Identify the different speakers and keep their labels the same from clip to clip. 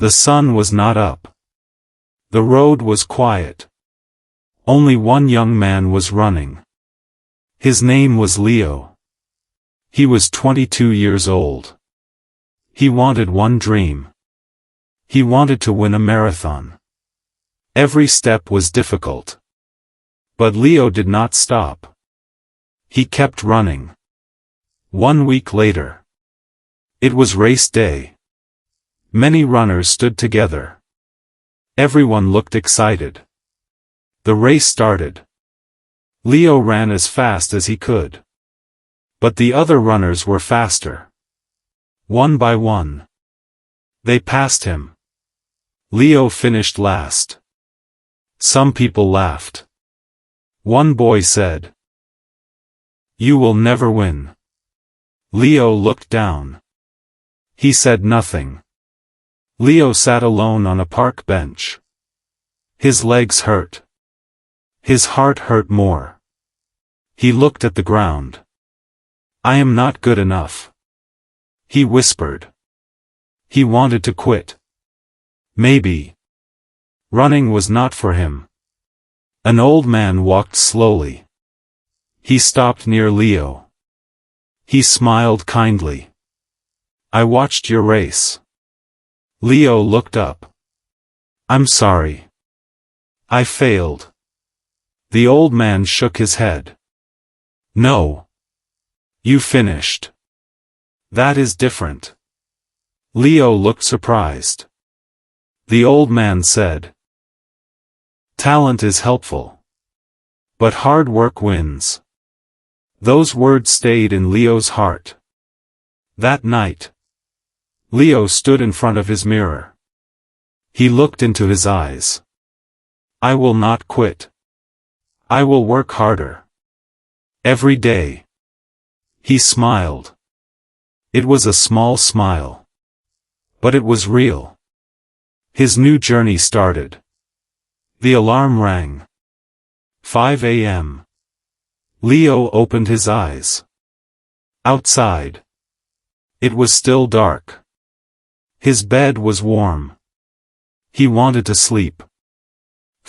Speaker 1: The sun was not up. The road was quiet. Only one young man was running. His name was Leo. He was 22 years old. He wanted one dream. He wanted to win a marathon. Every step was difficult. But Leo did not stop. He kept running. 1 week later. It was race day. Many runners stood together. Everyone looked excited. The race started. Leo ran as fast as he could. But the other runners were faster. One by one. They passed him. Leo finished last. Some people laughed. One boy said, "You will never win." Leo looked down. He said nothing. Leo sat alone on a park bench. His legs hurt. His heart hurt more. He looked at the ground. "I am not good enough," he whispered. He wanted to quit. Maybe running was not for him. An old man walked slowly. He stopped near Leo. He smiled kindly. "I watched your race." Leo looked up. "I'm sorry. I failed." The old man shook his head. "No. You finished. That is different." Leo looked surprised. The old man said, "Talent is helpful. But hard work wins." Those words stayed in Leo's heart. That night, Leo stood in front of his mirror. He looked into his eyes. "I will not quit. I will work harder. Every day." He smiled. It was a small smile. But it was real. His new journey started. The alarm rang. 5 a.m. Leo opened his eyes. Outside. It was still dark. His bed was warm. He wanted to sleep.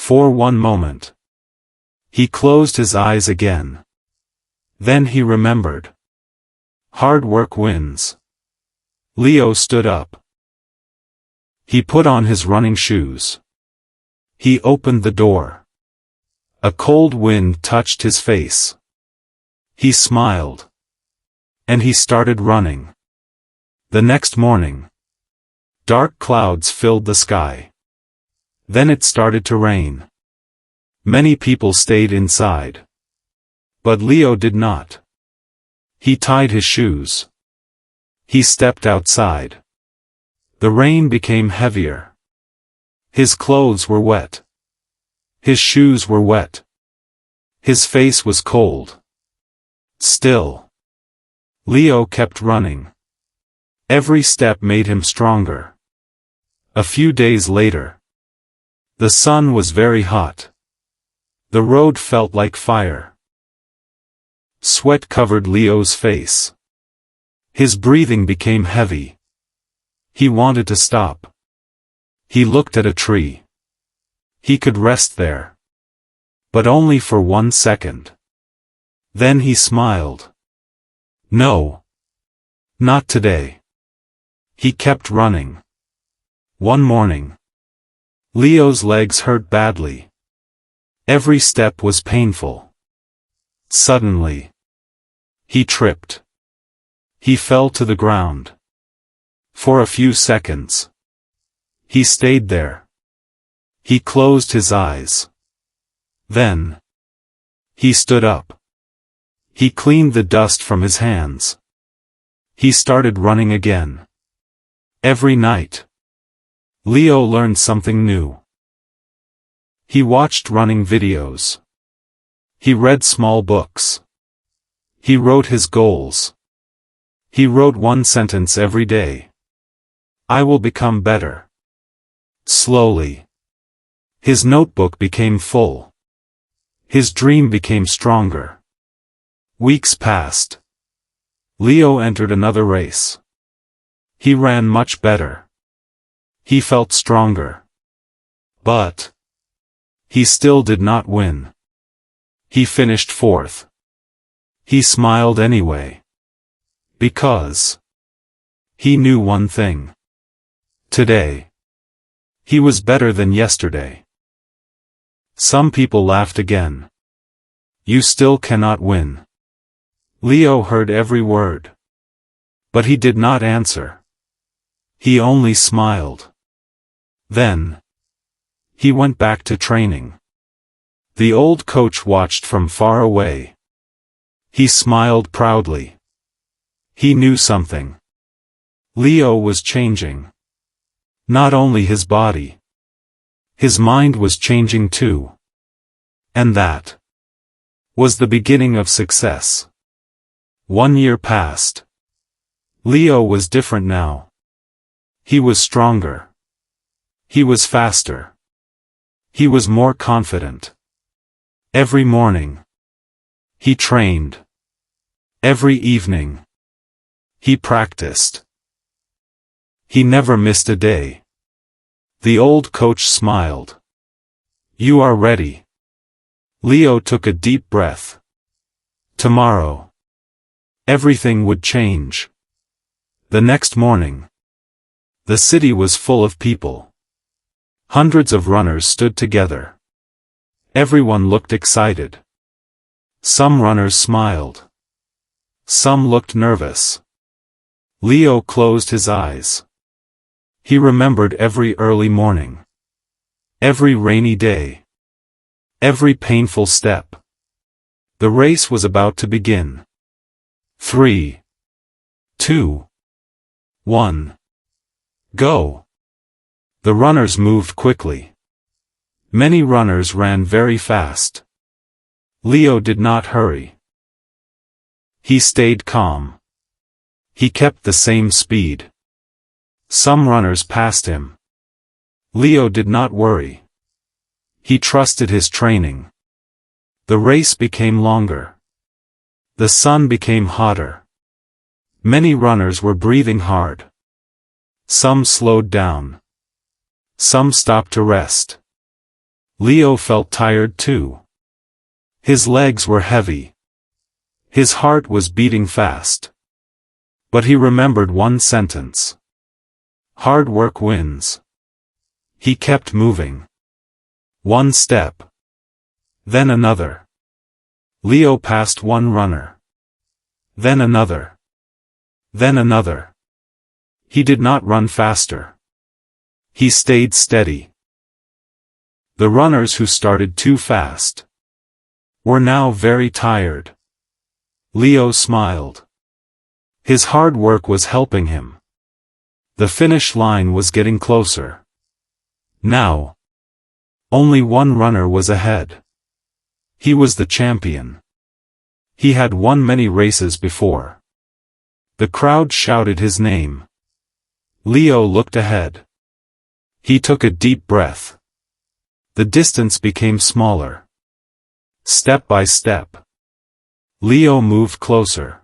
Speaker 1: For one moment. He closed his eyes again. Then he remembered. Hard work wins. Leo stood up. He put on his running shoes. He opened the door. A cold wind touched his face. He smiled. And he started running. The next morning. Dark clouds filled the sky. Then it started to rain. Many people stayed inside. But Leo did not. He tied his shoes. He stepped outside. The rain became heavier. His clothes were wet. His shoes were wet. His face was cold. Still, Leo kept running. Every step made him stronger. A few days later. The sun was very hot. The road felt like fire. Sweat covered Leo's face. His breathing became heavy. He wanted to stop. He looked at a tree. He could rest there. But only for 1 second. Then he smiled. No. Not today. He kept running. One morning. Leo's legs hurt badly. Every step was painful. Suddenly. He tripped. He fell to the ground. For a few seconds. He stayed there. He closed his eyes. Then. He stood up. He cleaned the dust from his hands. He started running again. Every night. Leo learned something new. He watched running videos. He read small books. He wrote his goals. He wrote one sentence every day. I will become better. Slowly. His notebook became full. His dream became stronger. Weeks passed. Leo entered another race. He ran much better. He felt stronger. But he still did not win. He finished fourth. He smiled anyway. Because he knew one thing. Today, he was better than yesterday. Some people laughed again. You still cannot win. Leo heard every word. But he did not answer. He only smiled. Then he went back to training. The old coach watched from far away. He smiled proudly. He knew something. Leo was changing. Not only his body. His mind was changing too. And that was the beginning of success. 1 year passed. Leo was different now. He was stronger. He was faster. He was more confident. Every morning, he trained. Every evening, he practiced. He never missed a day. The old coach smiled. You are ready. Leo took a deep breath. Tomorrow, everything would change. The next morning, the city was full of people. Hundreds of runners stood together. Everyone looked excited. Some runners smiled. Some looked nervous. Leo closed his eyes. He remembered every early morning. Every rainy day. Every painful step. The race was about to begin. 3, 2, 1. Go! The runners moved quickly. Many runners ran very fast. Leo did not hurry. He stayed calm. He kept the same speed. Some runners passed him. Leo did not worry. He trusted his training. The race became longer. The sun became hotter. Many runners were breathing hard. Some slowed down. Some stopped to rest. Leo felt tired too. His legs were heavy. His heart was beating fast. But he remembered one sentence. Hard work wins. He kept moving. One step. Then another. Leo passed one runner. Then another. Then another. He did not run faster. He stayed steady. The runners who started too fast were now very tired. Leo smiled. His hard work was helping him. The finish line was getting closer. Now, only one runner was ahead. He was the champion. He had won many races before. The crowd shouted his name. Leo looked ahead. He took a deep breath. The distance became smaller. Step by step, Leo moved closer.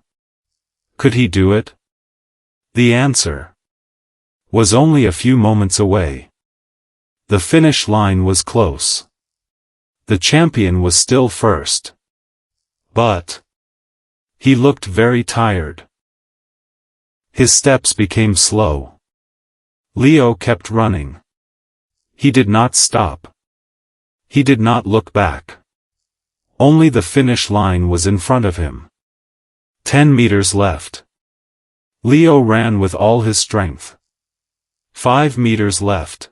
Speaker 1: Could he do it? The answer was only a few moments away. The finish line was close. The champion was still first. But he looked very tired. His steps became slow. Leo kept running. He did not stop. He did not look back. Only the finish line was in front of him. 10 meters left. Leo ran with all his strength. 5 meters left.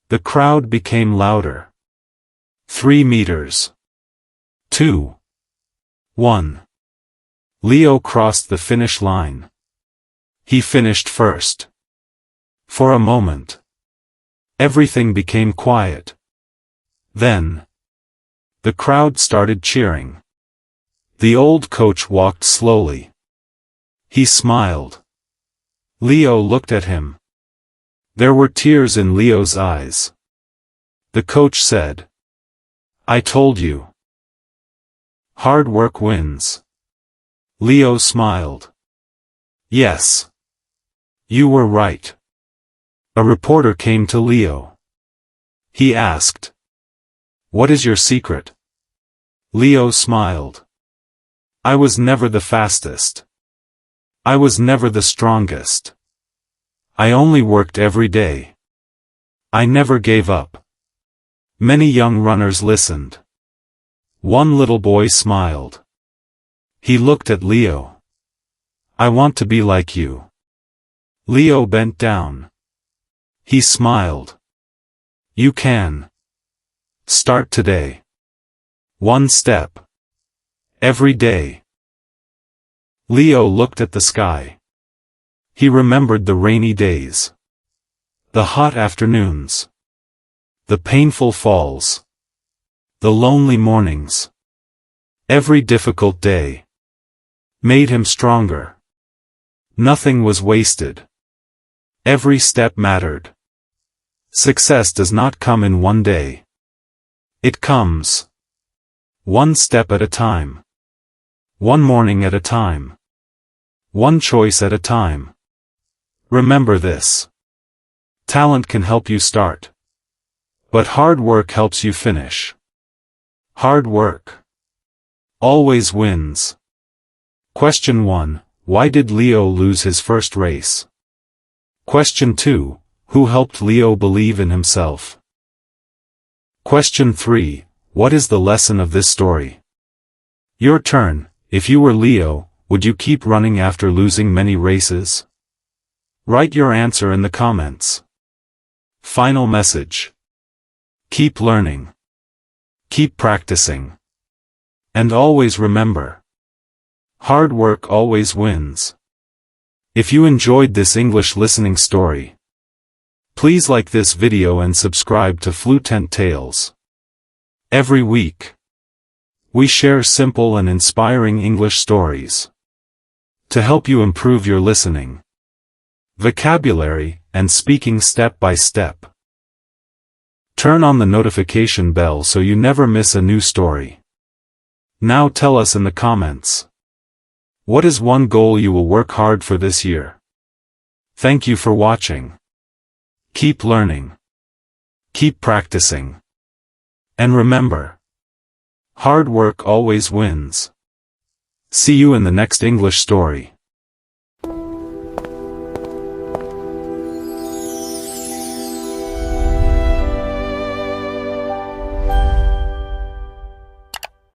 Speaker 1: The crowd became louder. 3 meters. 2. 1. Leo crossed the finish line. He finished first. For a moment, everything became quiet. Then, the crowd started cheering. The old coach walked slowly. He smiled. Leo looked at him. There were tears in Leo's eyes. The coach said, "I told you. Hard work wins." Leo smiled. "Yes. You were right. A reporter came to Leo. He asked, "What is your secret?" Leo smiled. "I was never the fastest. I was never the strongest. I only worked every day. I never gave up." Many young runners listened. One little boy smiled. He looked at Leo. "I want to be like you." Leo bent down. He smiled. "You can. Start today. One step. Every day." Leo looked at the sky. He remembered the rainy days. The hot afternoons. The painful falls. The lonely mornings. Every difficult day made him stronger. Nothing was wasted. Every step mattered. Success does not come in one day. It comes one step at a time. One morning at a time. One choice at a time. Remember this. Talent can help you start. But hard work helps you finish. Hard work always wins. Question 1. Why did Leo lose his first race? Question 2. Who helped Leo believe in himself? Question 3. What is the lesson of this story? Your turn. If you were Leo, would you keep running after losing many races? Write your answer in the comments. Final message. Keep learning. Keep practicing. And always remember. Hard work always wins. If you enjoyed this English listening story, please like this video and subscribe to Fluent Tales. Every week, we share simple and inspiring English stories to help you improve your listening, vocabulary, and speaking step by step. Turn on the notification bell so you never miss a new story. Now tell us in the comments. What is one goal you will work hard for this year? Thank you for watching. Keep learning. Keep practicing. And remember, hard work always wins. See you in the next English story.